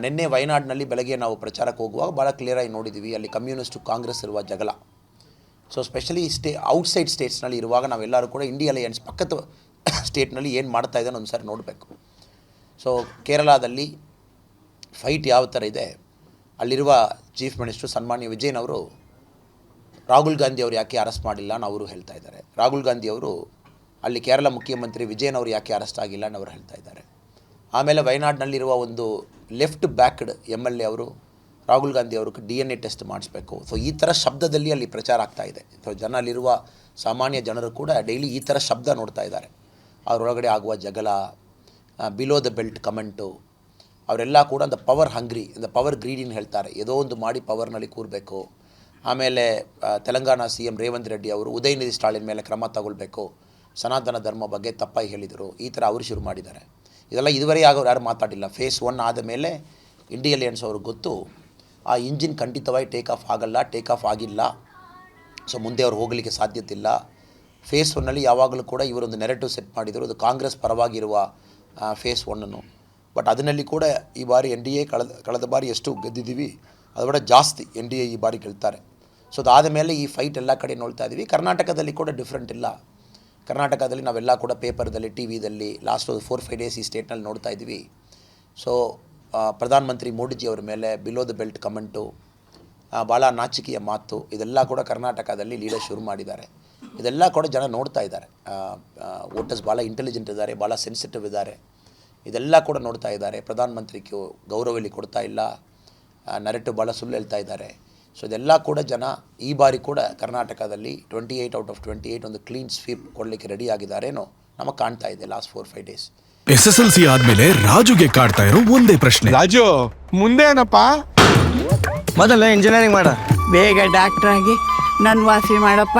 ನಿನ್ನೆ ವಯನಾಡಿನಲ್ಲಿ ಬೆಳಗ್ಗೆ ನಾವು ಪ್ರಚಾರಕ್ಕೆ ಹೋಗುವಾಗ ಭಾಳ ಕ್ಲಿಯರಾಗಿ ನೋಡಿದ್ದೀವಿ, ಅಲ್ಲಿ ಕಮ್ಯುನಿಸ್ಟು ಕಾಂಗ್ರೆಸ್ ಇರುವ ಜಗಳ. ಸೊ ಸ್ಪೆಷಲಿ ಔಟ್ಸೈಡ್ ಸ್ಟೇಟ್ಸ್ನಲ್ಲಿ ಇರುವಾಗ ನಾವೆಲ್ಲರೂ ಕೂಡ ಇಂಡಿಯಾ ಅಲಯನ್ಸ್ ಪಕ್ಕದ ಸ್ಟೇಟ್ನಲ್ಲಿ ಏನು ಮಾಡ್ತಾ ಇದ್ದಾನೆ ಒಂದು ಸಾರಿ ನೋಡಬೇಕು. ಸೊ ಕೇರಳದಲ್ಲಿ ಫೈಟ್ ಯಾವ ಥರ ಇದೆ, ಅಲ್ಲಿರುವ ಚೀಫ್ ಮಿನಿಸ್ಟ್ರು ಸನ್ಮಾನ್ಯ ವಿಜಯನವರು ರಾಹುಲ್ ಗಾಂಧಿ ಅವರು ಯಾಕೆ ಅರೆಸ್ಟ್ ಮಾಡಿಲ್ಲ ಅನ್ನೋ ಅವರು ಹೇಳ್ತಾ ಇದ್ದಾರೆ. ರಾಹುಲ್ ಗಾಂಧಿ ಅವರು ಅಲ್ಲಿ ಕೇರಳ ಮುಖ್ಯಮಂತ್ರಿ ವಿಜಯನವರು ಯಾಕೆ ಅರೆಸ್ಟ್ ಆಗಿಲ್ಲ ಅನ್ನೋ ಅವರು ಹೇಳ್ತಾ ಇದ್ದಾರೆ. ಆಮೇಲೆ ವಯನಾಡಿನಲ್ಲಿರುವ ಒಂದು ಲೆಫ್ಟ್ ಬ್ಯಾಕ್ಡ್ MLA ಅವರು ರಾಹುಲ್ ಗಾಂಧಿ ಅವ್ರಿಗೆ DNA ಟೆಸ್ಟ್ ಮಾಡಿಸ್ಬೇಕು. ಸೊ ಈ ಥರ ಶಬ್ದದಲ್ಲಿ ಅಲ್ಲಿ ಪ್ರಚಾರ ಆಗ್ತಾ ಇದೆ. ಸೊ ಅಲ್ಲಿರುವ ಸಾಮಾನ್ಯ ಜನರು ಕೂಡ ಡೈಲಿ ಈ ಥರ ಶಬ್ದ ನೋಡ್ತಾ ಇದ್ದಾರೆ. ಅವರೊಳಗಡೆ ಆಗುವ ಜಗಳ, ಬಿಲೋ ದ ಬೆಲ್ಟ್ ಕಮೆಂಟು, ಅವರೆಲ್ಲ ಕೂಡ ಒಂದು ಪವರ್ ಹಂಗ್ರಿ, ಒಂದು ಪವರ್ ಗ್ರೀಡಿನ ಹೇಳ್ತಾರೆ, ಏನೋ ಒಂದು ಮಾಡಿ ಪವರ್ನಲ್ಲಿ ಕೂರಬೇಕು. ಆಮೇಲೆ ತೆಲಂಗಾಣ CM ರೇವಂತ್ ರೆಡ್ಡಿ ಅವರು ಉದಯನಿಧಿ ಸ್ಟಾಲಿನ್ ಮೇಲೆ ಕ್ರಮ ತಗೊಳ್ಬೇಕು, ಸನಾತನ ಧರ್ಮ ಬಗ್ಗೆ ತಪ್ಪಾಗಿ ಹೇಳಿದರು, ಈ ಥರ ಅವರು ಶುರು ಮಾಡಿದ್ದಾರೆ. ಇದೆಲ್ಲ ಇದುವರೆಗೆ ಆಗೋರು ಯಾರು ಮಾತಾಡಿಲ್ಲ. ಫೇಸ್ 1 ಆದ ಮೇಲೆ ಇಂಡಿಯಾ ಅಲಯನ್ಸ್ ಅವ್ರಿಗೆ ಗೊತ್ತು, ಆ ಇಂಜಿನ್ ಖಂಡಿತವಾಗಿ ಟೇಕ್ ಆಫ್ ಆಗಲ್ಲ, ಟೇಕ್ ಆಫ್ ಆಗಿಲ್ಲ. ಸೊ ಮುಂದೆ ಅವ್ರು ಹೋಗಲಿಕ್ಕೆ ಸಾಧ್ಯತೆ ಇಲ್ಲ. ಫೇಸ್ 1ನಲ್ಲಿ ಯಾವಾಗಲೂ ಕೂಡ ಇವರೊಂದು ನೆರೆಟಿವ್ ಸೆಟ್ ಮಾಡಿದರು, ಅದು ಕಾಂಗ್ರೆಸ್ ಪರವಾಗಿರುವ ಫೇಸ್ 1. ಬಟ್ ಅದರಲ್ಲಿ ಕೂಡ ಈ ಬಾರಿ NDA ಕಳೆದ ಬಾರಿ ಎಷ್ಟು ಗೆದ್ದಿದ್ದೀವಿ ಅದರ ಜಾಸ್ತಿ NDA ಈ ಬಾರಿ ಗೆಲ್ತಾರೆ. ಸೊ ಅದಾದ ಮೇಲೆ ಈ ಫೈಟ್ ಎಲ್ಲ ಕಡೆ ನೋಡ್ತಾ ಇದ್ದೀವಿ. ಕರ್ನಾಟಕದಲ್ಲಿ ಕೂಡ ಡಿಫ್ರೆಂಟ್ ಇಲ್ಲ. ಕರ್ನಾಟಕದಲ್ಲಿ ನಾವೆಲ್ಲ ಕೂಡ ಪೇಪರ್ದಲ್ಲಿ, TVದಲ್ಲಿ ಲಾಸ್ಟ್ 4-5 ಡೇಸ್ ಈ ಸ್ಟೇಟ್ನಲ್ಲಿ ನೋಡ್ತಾ ಇದ್ದೀವಿ. ಸೊ ಪ್ರಧಾನಮಂತ್ರಿ ಮೋದಿಜಿ ಅವರ ಮೇಲೆ ಬಿಲೋ ದ ಬೆಲ್ಟ್ ಕಮೆಂಟು, ಭಾಳ ನಾಚಿಕೆಯ ಮಾತು, ಇದೆಲ್ಲ ಕೂಡ ಕರ್ನಾಟಕದಲ್ಲಿ ಲೀಡರ್ ಶುರು ಮಾಡಿದ್ದಾರೆ. ಇದೆಲ್ಲ ಕೂಡ ಜನ ನೋಡ್ತಾ ಇದ್ದಾರೆ. ವೋಟರ್ಸ್ ಭಾಳ ಇಂಟೆಲಿಜೆಂಟ್ ಇದ್ದಾರೆ, ಭಾಳ ಸೆನ್ಸಿಟಿವ್ ಇದ್ದಾರೆ. ಇದೆಲ್ಲ ಕೂಡ ನೋಡ್ತಾ ಇದ್ದಾರೆ. ಪ್ರಧಾನಮಂತ್ರಿಗೆ ಗೌರವ ಇಲ್ಲಿ ಕೊಡ್ತಾ ಇಲ್ಲ, ನರೇಟಿವ್ ಭಾಳ ಸುಳ್ಳು ಹೇಳ್ತಾ ಇದ್ದಾರೆ. ಸೊ ಇದೆಲ್ಲ ಕೂಡ ಜನ ಈ ಬಾರಿ ಕೂಡ ಕರ್ನಾಟಕದಲ್ಲಿ 28 ಔಟ್ ಆಫ್ 28 ಒಂದು ಕ್ಲೀನ್ ಸ್ವೀಪ್ ಕೊಡಲಿಕ್ಕೆ ರೆಡಿ ಆಗಿದ್ದಾರೇನೋ ನಮಗೆ ಕಾಣ್ತಾ ಇದೆ ಲಾಸ್ಟ್ 4-5 ಡೇಸ್. SSLC ಆದ್ಮೇಲೆ ರಾಜುಗೆ ಕಾಡ್ತಾ ಇರೋ ಒಂದೇ ಪ್ರಶ್ನೆ, ರಾಜು ಮುಂದೆ ಏನಪ್ಪ? ಮೊದಲ ಇಂಜಿನಿಯರಿಂಗ್ ಮಾಡ, ಬೇಗ ಡಾಕ್ಟರ್ ಆಗಿ ನನ್ನ ವಾಸಿ ಮಾಡಪ್ಪ.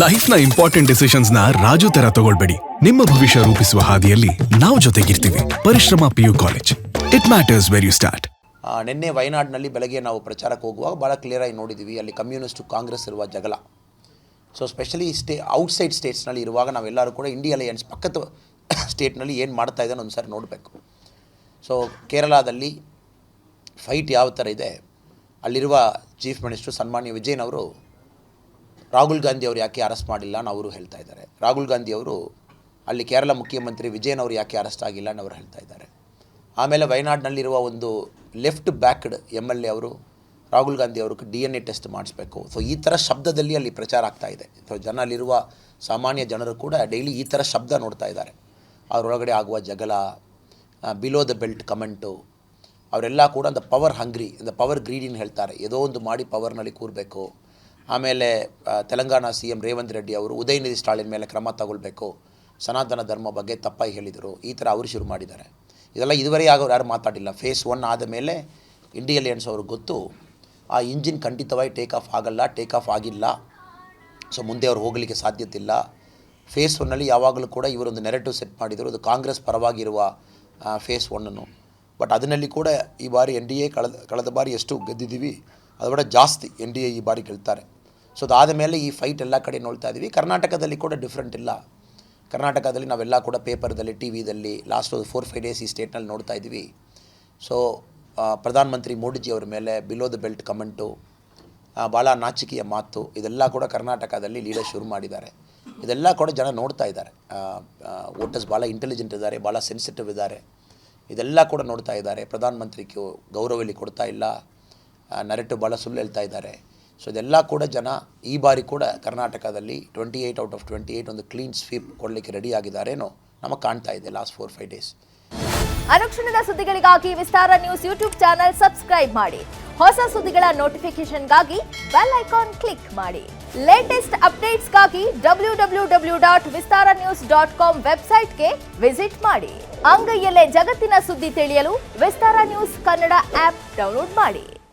ಲೈಫ್ನ ಇಂಪಾರ್ಟೆಂಟ್ ಡಿಸಿಷನ್ಸ್ ನ ರಾಜು ತರ ತಗೊಳ್ಬೇಡಿ. ನಿಮ್ಮ ಭವಿಷ್ಯ ರೂಪಿಸುವ ಹಾದಿಯಲ್ಲಿ ನಾವು ಜೊತೆಗಿರ್ತೀವಿ. Parishrama PU college, it matters where you start. ನಿನ್ನೆ ವಯನಾಡಿನಲ್ಲಿ ಬೆಳಗ್ಗೆ ನಾವು ಪ್ರಚಾರಕ್ಕೆ ಹೋಗುವಾಗ ಭಾಳ ಕ್ಲಿಯರಾಗಿ ನೋಡಿದ್ದೀವಿ, ಅಲ್ಲಿ ಕಮ್ಯುನಿಸ್ಟು ಕಾಂಗ್ರೆಸ್ ಇರುವ ಜಗಳ. ಸೊ ಸ್ಪೆಷಲಿ ಔಟ್ಸೈಡ್ ಸ್ಟೇಟ್ಸ್ನಲ್ಲಿ ಇರುವಾಗ ನಾವೆಲ್ಲರೂ ಕೂಡ ಇಂಡಿಯಾ ಅಲಯನ್ಸ್ ಪಕ್ಕದ ಸ್ಟೇಟ್ನಲ್ಲಿ ಏನು ಮಾಡ್ತಾ ಇದ್ದಾನೆ ಒಂದು ಸಾರಿ ನೋಡಬೇಕು. ಸೊ ಕೇರಳದಲ್ಲಿ ಫೈಟ್ ಯಾವ ಥರ ಇದೆ, ಅಲ್ಲಿರುವ ಚೀಫ್ ಮಿನಿಸ್ಟ್ರು ಸನ್ಮಾನ್ಯ ವಿಜಯನವರು ರಾಹುಲ್ ಗಾಂಧಿ ಅವರು ಯಾಕೆ ಅರೆಸ್ಟ್ ಮಾಡಿಲ್ಲ ಅನ್ನೋ ಅವರು ಹೇಳ್ತಾ ಇದ್ದಾರೆ. ರಾಹುಲ್ ಗಾಂಧಿ ಅವರು ಅಲ್ಲಿ ಕೇರಳ ಮುಖ್ಯಮಂತ್ರಿ ವಿಜಯನವರು ಯಾಕೆ ಅರೆಸ್ಟ್ ಆಗಿಲ್ಲ ಅನ್ನೋ ಅವರು ಹೇಳ್ತಾ ಇದ್ದಾರೆ. ಆಮೇಲೆ ವಯನಾಡಿನಲ್ಲಿರುವ ಒಂದು ಲೆಫ್ಟ್ ಬ್ಯಾಕ್ಡ್ MLA ಅವರು ರಾಹುಲ್ ಗಾಂಧಿ ಅವ್ರಿಗೆ DNA ಟೆಸ್ಟ್ ಮಾಡಿಸ್ಬೇಕು. ಸೊ ಈ ಥರ ಶಬ್ದದಲ್ಲಿ ಅಲ್ಲಿ ಪ್ರಚಾರ ಆಗ್ತಾ ಇದೆ. ಸೊ ಅಲ್ಲಿರುವ ಸಾಮಾನ್ಯ ಜನರು ಕೂಡ ಡೈಲಿ ಈ ಥರ ಶಬ್ದ ನೋಡ್ತಾ ಇದ್ದಾರೆ. ಅವರೊಳಗಡೆ ಆಗುವ ಜಗಳ, ಬಿಲೋ ದ ಬೆಲ್ಟ್ ಕಮೆಂಟು, ಅವರೆಲ್ಲ ಕೂಡ ಒಂದು ಪವರ್ ಹಂಗ್ರಿ, ಒಂದು ಪವರ್ ಗ್ರೀಡಿನ ಹೇಳ್ತಾರೆ, ಏನೋ ಒಂದು ಮಾಡಿ ಪವರ್ನಲ್ಲಿ ಕೂರಬೇಕು. ಆಮೇಲೆ ತೆಲಂಗಾಣ CM ರೇವಂತ್ ರೆಡ್ಡಿ ಅವರು ಉದಯನಿಧಿ ಸ್ಟಾಲಿನ್ ಮೇಲೆ ಕ್ರಮ ತಗೊಳ್ಬೇಕು, ಸನಾತನ ಧರ್ಮ ಬಗ್ಗೆ ತಪ್ಪಾಗಿ ಹೇಳಿದರು, ಈ ಥರ ಅವರು ಶುರು ಮಾಡಿದ್ದಾರೆ. ಇದೆಲ್ಲ ಇದುವರೆಗೆ ಆಗೋರು ಯಾರು ಮಾತಾಡಿಲ್ಲ. ಫೇಸ್ 1 ಆದ ಮೇಲೆ ಇಂಡಿಯಾ ಅಲಯನ್ಸ್ ಅವ್ರಿಗೆ ಗೊತ್ತು, ಆ ಇಂಜಿನ್ ಖಂಡಿತವಾಗಿ ಟೇಕ್ ಆಫ್ ಆಗಲ್ಲ, ಟೇಕ್ ಆಫ್ ಆಗಿಲ್ಲ. ಸೊ ಮುಂದೆ ಅವ್ರು ಹೋಗಲಿಕ್ಕೆ ಸಾಧ್ಯತೆ ಇಲ್ಲ. ಫೇಸ್ 1ನಲ್ಲಿ ಯಾವಾಗಲೂ ಕೂಡ ಇವರೊಂದು ನೆರೆಟಿವ್ ಸೆಟ್ ಮಾಡಿದರು, ಅದು ಕಾಂಗ್ರೆಸ್ ಪರವಾಗಿರುವ ಫೇಸ್ 1. ಬಟ್ ಅದರಲ್ಲಿ ಕೂಡ ಈ ಬಾರಿ NDA ಕಳೆದ ಬಾರಿ ಎಷ್ಟು ಗೆದ್ದಿದ್ದೀವಿ ಅದರ ಜಾಸ್ತಿ NDA ಈ ಬಾರಿ ಗೆಲ್ತಾರೆ. ಸೊ ಅದಾದ ಮೇಲೆ ಈ ಫೈಟ್ ಎಲ್ಲ ಕಡೆ ನೋಡ್ತಾ ಇದ್ದೀವಿ. ಕರ್ನಾಟಕದಲ್ಲಿ ಕೂಡ ಡಿಫ್ರೆಂಟ್ ಇಲ್ಲ. ಕರ್ನಾಟಕದಲ್ಲಿ ನಾವೆಲ್ಲ ಕೂಡ ಪೇಪರ್ದಲ್ಲಿ, TVದಲ್ಲಿ ಲಾಸ್ಟ್ 4-5 ಡೇಸ್ ಈ ಸ್ಟೇಟ್ನಲ್ಲಿ ನೋಡ್ತಾ ಇದ್ದೀವಿ. ಸೊ ಪ್ರಧಾನಮಂತ್ರಿ ಮೋದಿಜಿ ಅವರ ಮೇಲೆ ಬಿಲೋ ದ ಬೆಲ್ಟ್ ಕಮೆಂಟು, ಭಾಳ ನಾಚಿಕೆಯ ಮಾತು, ಇದೆಲ್ಲ ಕೂಡ ಕರ್ನಾಟಕದಲ್ಲಿ ಲೀಡರ್ ಶುರು ಮಾಡಿದ್ದಾರೆ. ಇದೆಲ್ಲ ಕೂಡ ಜನ ನೋಡ್ತಾ ಇದ್ದಾರೆ. ವೋಟರ್ಸ್ ಭಾಳ ಇಂಟೆಲಿಜೆಂಟ್ ಇದ್ದಾರೆ, ಭಾಳ ಸೆನ್ಸಿಟಿವ್ ಇದ್ದಾರೆ. ಇದೆಲ್ಲ ಕೂಡ ನೋಡ್ತಾ ಇದ್ದಾರೆ. ಪ್ರಧಾನಮಂತ್ರಿಗೆ ಗೌರವ ಇಲ್ಲಿ ಕೊಡ್ತಾ ಇಲ್ಲ, ನರೇಟಿವ್ ಭಾಳ ಸುಳ್ಳು ಹೇಳ್ತಾ ಇದ್ದಾರೆ. ಸೊ ಇದೆಲ್ಲ ಕೂಡ ಜನ ಈ ಬಾರಿ ಕೂಡ ಕರ್ನಾಟಕದಲ್ಲಿ 28 ಔಟ್ ಆಫ್ 28 ಒಂದು ಕ್ಲೀನ್ ಸ್ವೀಪ್ ಕೊಡಲಿಕ್ಕೆ ರೆಡಿ ಆಗಿದ್ದಾರೇನೋ ನಮಗೆ ಕಾಣ್ತಾ ಇದೆ ಲಾಸ್ಟ್ 4-5 ಡೇಸ್. ಅನುಕ್ಷಣದ ಸುದ್ದಿಗಳಿಗಾಗಿ ವಿಸ್ತಾರ ನ್ಯೂಸ್ ಯೂಟ್ಯೂಬ್ ಚಾನೆಲ್ ಸಬ್ಸ್ಕ್ರೈಬ್ ಮಾಡಿ. ಹೊಸ ಸುದ್ದಿಗಳ ನೋಟಿಫಿಕೇಶನ್ಗಾಗಿ ಬೆಲ್ ಐಕಾನ್ ಕ್ಲಿಕ್ ಮಾಡಿ. ಲೇಟೆಸ್ಟ್ ಅಪ್ಡೇಟ್ಸ್ಗಾಗಿ www.vistaranews.com ವೆಬ್ಸೈಟ್ಗೆ ವಿಸಿಟ್ ಮಾಡಿ. ಅಂಗೈಯಲ್ಲೇ ಜಗತ್ತಿನ ಸುದ್ದಿ ತಿಳಿಯಲು ವಿಸ್ತಾರ ನ್ಯೂಸ್ ಕನ್ನಡ ಆಪ್ ಡೌನ್ಲೋಡ್ ಮಾಡಿ.